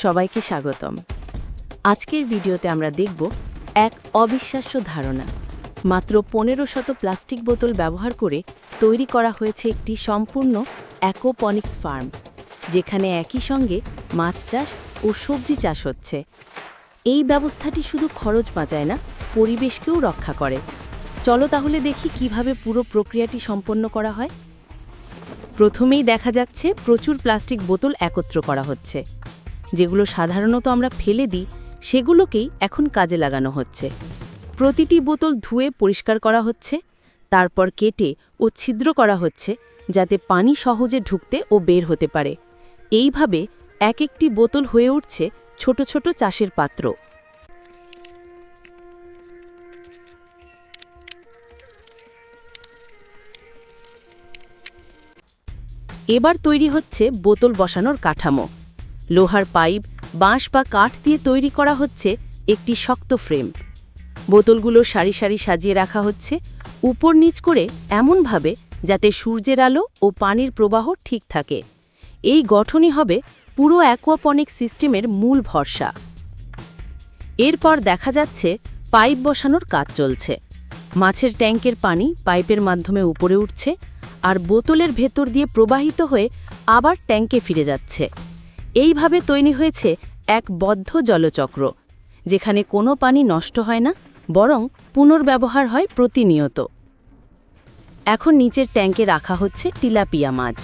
সবাইকে স্বাগতম। আজকের ভিডিওতে আমরা দেখব এক অবিশ্বাস্য ধারণা। মাত্র ১৫০০ প্লাস্টিক বোতল ব্যবহার করে তৈরি করা হয়েছে একটি সম্পূর্ণ অ্যাকোপনিক্স ফার্ম, যেখানে একই সঙ্গে মাছ চাষ ও সবজি চাষ হচ্ছে। এই ব্যবস্থাটি শুধু খরচ বাঁচায় না, পরিবেশকেও রক্ষা করে। চলো তাহলে দেখি কিভাবে পুরো প্রক্রিয়াটি সম্পন্ন করা হয়। প্রথমেই দেখা যাচ্ছে প্রচুর প্লাস্টিক বোতল একত্র করা হচ্ছে। যেগুলো সাধারণত আমরা ফেলে দিই, সেগুলোকেই এখন কাজে লাগানো হচ্ছে। প্রতিটি বোতল ধুয়ে পরিষ্কার করা হচ্ছে, তারপর কেটে ও ছিদ্র করা হচ্ছে, যাতে পানি সহজে ঢুকতে ও বের হতে পারে। এইভাবে এক একটি বোতল হয়ে উঠছে ছোট ছোট চাষের পাত্র। এবার তৈরি হচ্ছে বোতল বসানোর কাঠামো। লোহার পাইপ, বাঁশ বা কাঠ দিয়ে তৈরি করা হচ্ছে একটি শক্ত ফ্রেম। বোতলগুলো সারি সারি সাজিয়ে রাখা হচ্ছে উপর নিচ করে, এমনভাবে যাতে সূর্যের আলো ও পানির প্রবাহ ঠিক থাকে। এই গঠনই হবে পুরো অ্যাকোয়াপনিক সিস্টেমের মূল ভরসা। এরপর দেখা যাচ্ছে পাইপ বসানোর কাজ চলছে। মাছের ট্যাঙ্কের পানি পাইপের মাধ্যমে উপরে উঠছে, আর বোতলের ভেতর দিয়ে প্রবাহিত হয়ে আবার ট্যাঙ্কে ফিরে যাচ্ছে। এইভাবে তৈরি হয়েছে এক বদ্ধ জলচক্র, যেখানে কোনো পানি নষ্ট হয় না, বরং পুনর্ব্যবহার হয় প্রতিনিয়ত। এখন নিচের ট্যাঙ্কে রাখা হচ্ছে টিলাপিয়া মাছ।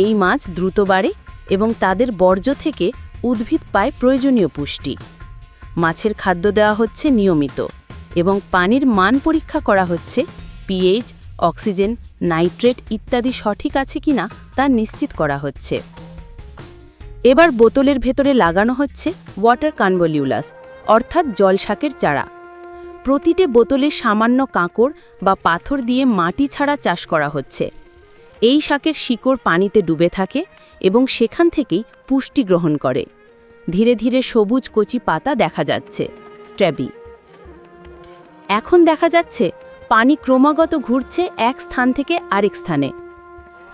এই মাছ দ্রুত বাড়ে এবং তাদের বর্জ্য থেকে উদ্ভিদ পায় প্রয়োজনীয় পুষ্টি। মাছের খাদ্য দেওয়া হচ্ছে নিয়মিত এবং পানির মান পরীক্ষা করা হচ্ছে। পিএইচ, অক্সিজেন, নাইট্রেট ইত্যাদি সঠিক আছে কিনা তা নিশ্চিত করা হচ্ছে। এবার বোতলের ভেতরে লাগানো হচ্ছে ওয়াটার কনভলিউলাস, অর্থাৎ জলশাকের চারা। প্রতিটি বোতলে সামান্য কাঁকড় বা পাথর দিয়ে মাটি ছাড়া চাষ করা হচ্ছে। এই শাকের শিকড় পানিতে ডুবে থাকে এবং সেখান থেকেই পুষ্টি গ্রহণ করে। ধীরে ধীরে সবুজ কচি পাতা দেখা যাচ্ছে, স্ট্র্যাবি। এখন দেখা যাচ্ছে পানি ক্রমাগত ঘুরছে এক স্থান থেকে আরেক স্থানে।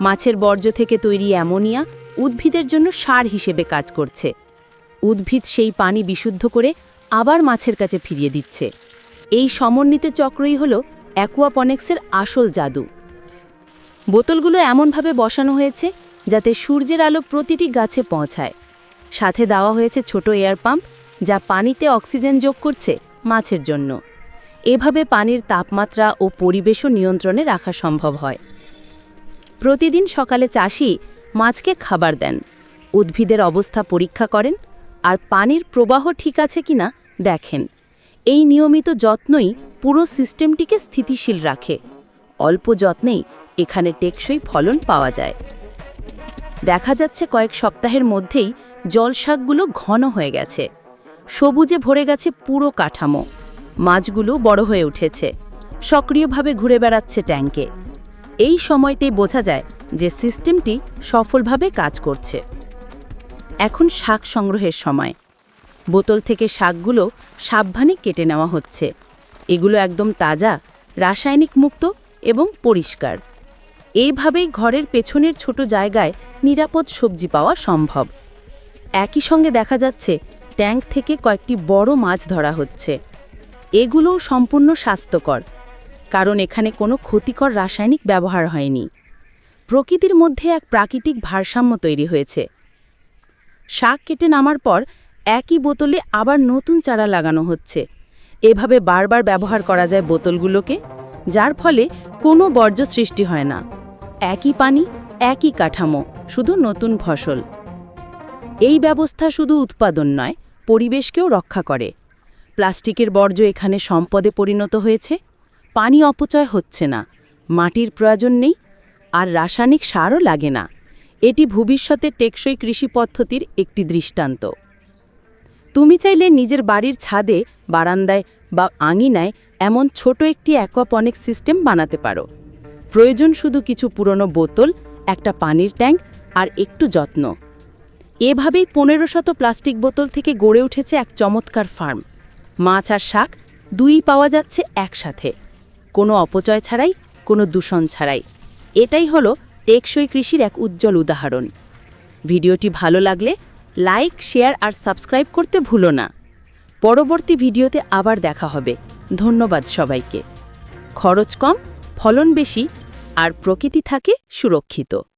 মাছের বর্জ্য থেকে তৈরি অ্যামোনিয়া উদ্ভিদের জন্য সার হিসেবে কাজ করছে। উদ্ভিদ সেই পানি বিশুদ্ধ করে আবার মাছের কাছে ফিরিয়ে দিচ্ছে। এই সমন্বিত চক্রই হল অ্যাকোয়াপনিক্সের আসল জাদু। বোতলগুলো এমনভাবে বসানো হয়েছে যাতে সূর্যের আলো প্রতিটি গাছে পৌঁছায়। সাথে দেওয়া হয়েছে ছোট এয়ার পাম্প, যা পানিতে অক্সিজেন যোগ করছে মাছের জন্য। এভাবে পানির তাপমাত্রা ও পরিবেশও নিয়ন্ত্রণে রাখা সম্ভব হয়। প্রতিদিন সকালে চাষি মাছকে খাবার দেন, উদ্ভিদের অবস্থা পরীক্ষা করেন, আর পানির প্রবাহ ঠিক আছে কিনা দেখেন। এই নিয়মিত যত্নই পুরো সিস্টেমটিকে স্থিতিশীল রাখে। অল্প যত্নেই এখানে টেকসই ফলন পাওয়া যায়। দেখা যাচ্ছে কয়েক সপ্তাহের মধ্যেই জলশাকগুলো ঘন হয়ে গেছে, সবুজে ভরে গেছে পুরো কাঠামো। মাছগুলো বড় হয়ে উঠেছে, সক্রিয়ভাবে ঘুরে বেড়াচ্ছে ট্যাঙ্কে। এই সময়তেই বোঝা যায় যে সিস্টেমটি সফলভাবে কাজ করছে। এখন শাক সংগ্রহের সময়। বোতল থেকে শাকগুলো সাবধানে কেটে নেওয়া হচ্ছে। এগুলো একদম তাজা, রাসায়নিক মুক্ত এবং পরিষ্কার। এইভাবেই ঘরের পেছনের ছোট জায়গায় নিরাপদ সবজি পাওয়া সম্ভব। একই সঙ্গে দেখা যাচ্ছে ট্যাঙ্ক থেকে কয়েকটি বড় মাছ ধরা হচ্ছে। এগুলোও সম্পূর্ণ স্বাস্থ্যকর, কারণ এখানে কোনো ক্ষতিকর রাসায়নিক ব্যবহার হয়নি। প্রকৃতির মধ্যে এক প্রাকৃতিক ভারসাম্য তৈরি হয়েছে। শাক কেটে নামার পর একই বোতলে আবার নতুন চারা লাগানো হচ্ছে। এভাবে বারবার ব্যবহার করা যায় বোতলগুলোকে, যার ফলে কোনো বর্জ্য সৃষ্টি হয় না। একই পানি, একই কাঠামো, শুধু নতুন ফসল। এই ব্যবস্থা শুধু উৎপাদন নয়, পরিবেশকেও রক্ষা করে। প্লাস্টিকের বর্জ্য এখানে সম্পদে পরিণত হয়েছে। পানি অপচয় হচ্ছে না, মাটির প্রয়োজন নেই, আর রাসায়নিক সারও লাগে না। এটি ভবিষ্যতের টেকসই কৃষি পদ্ধতির একটি দৃষ্টান্ত। তুমি চাইলে নিজের বাড়ির ছাদে, বারান্দায় বা আঙিনায় এমন ছোট একটি অ্যাকোয়াপনিক সিস্টেম বানাতে পারো। প্রয়োজন শুধু কিছু পুরনো বোতল, একটা পানির ট্যাঙ্ক আর একটু যত্ন। এভাবেই ১৫০০ প্লাস্টিক বোতল থেকে গড়ে উঠেছে এক চমৎকার ফার্ম। মাছ আর শাক দুই পাওয়া যাচ্ছে একসাথে, কোনো অপচয় ছাড়াই, কোনো দূষণ ছাড়াই। এটাই হলো টেকসই কৃষির এক উজ্জ্বল উদাহরণ। ভিডিওটি ভালো লাগলে লাইক, শেয়ার আর সাবস্ক্রাইব করতে ভুলো না। পরবর্তী ভিডিওতে আবার দেখা হবে। ধন্যবাদ সবাইকে। খরচ কম, ফলন বেশি আর প্রকৃতি থাকে সুরক্ষিত।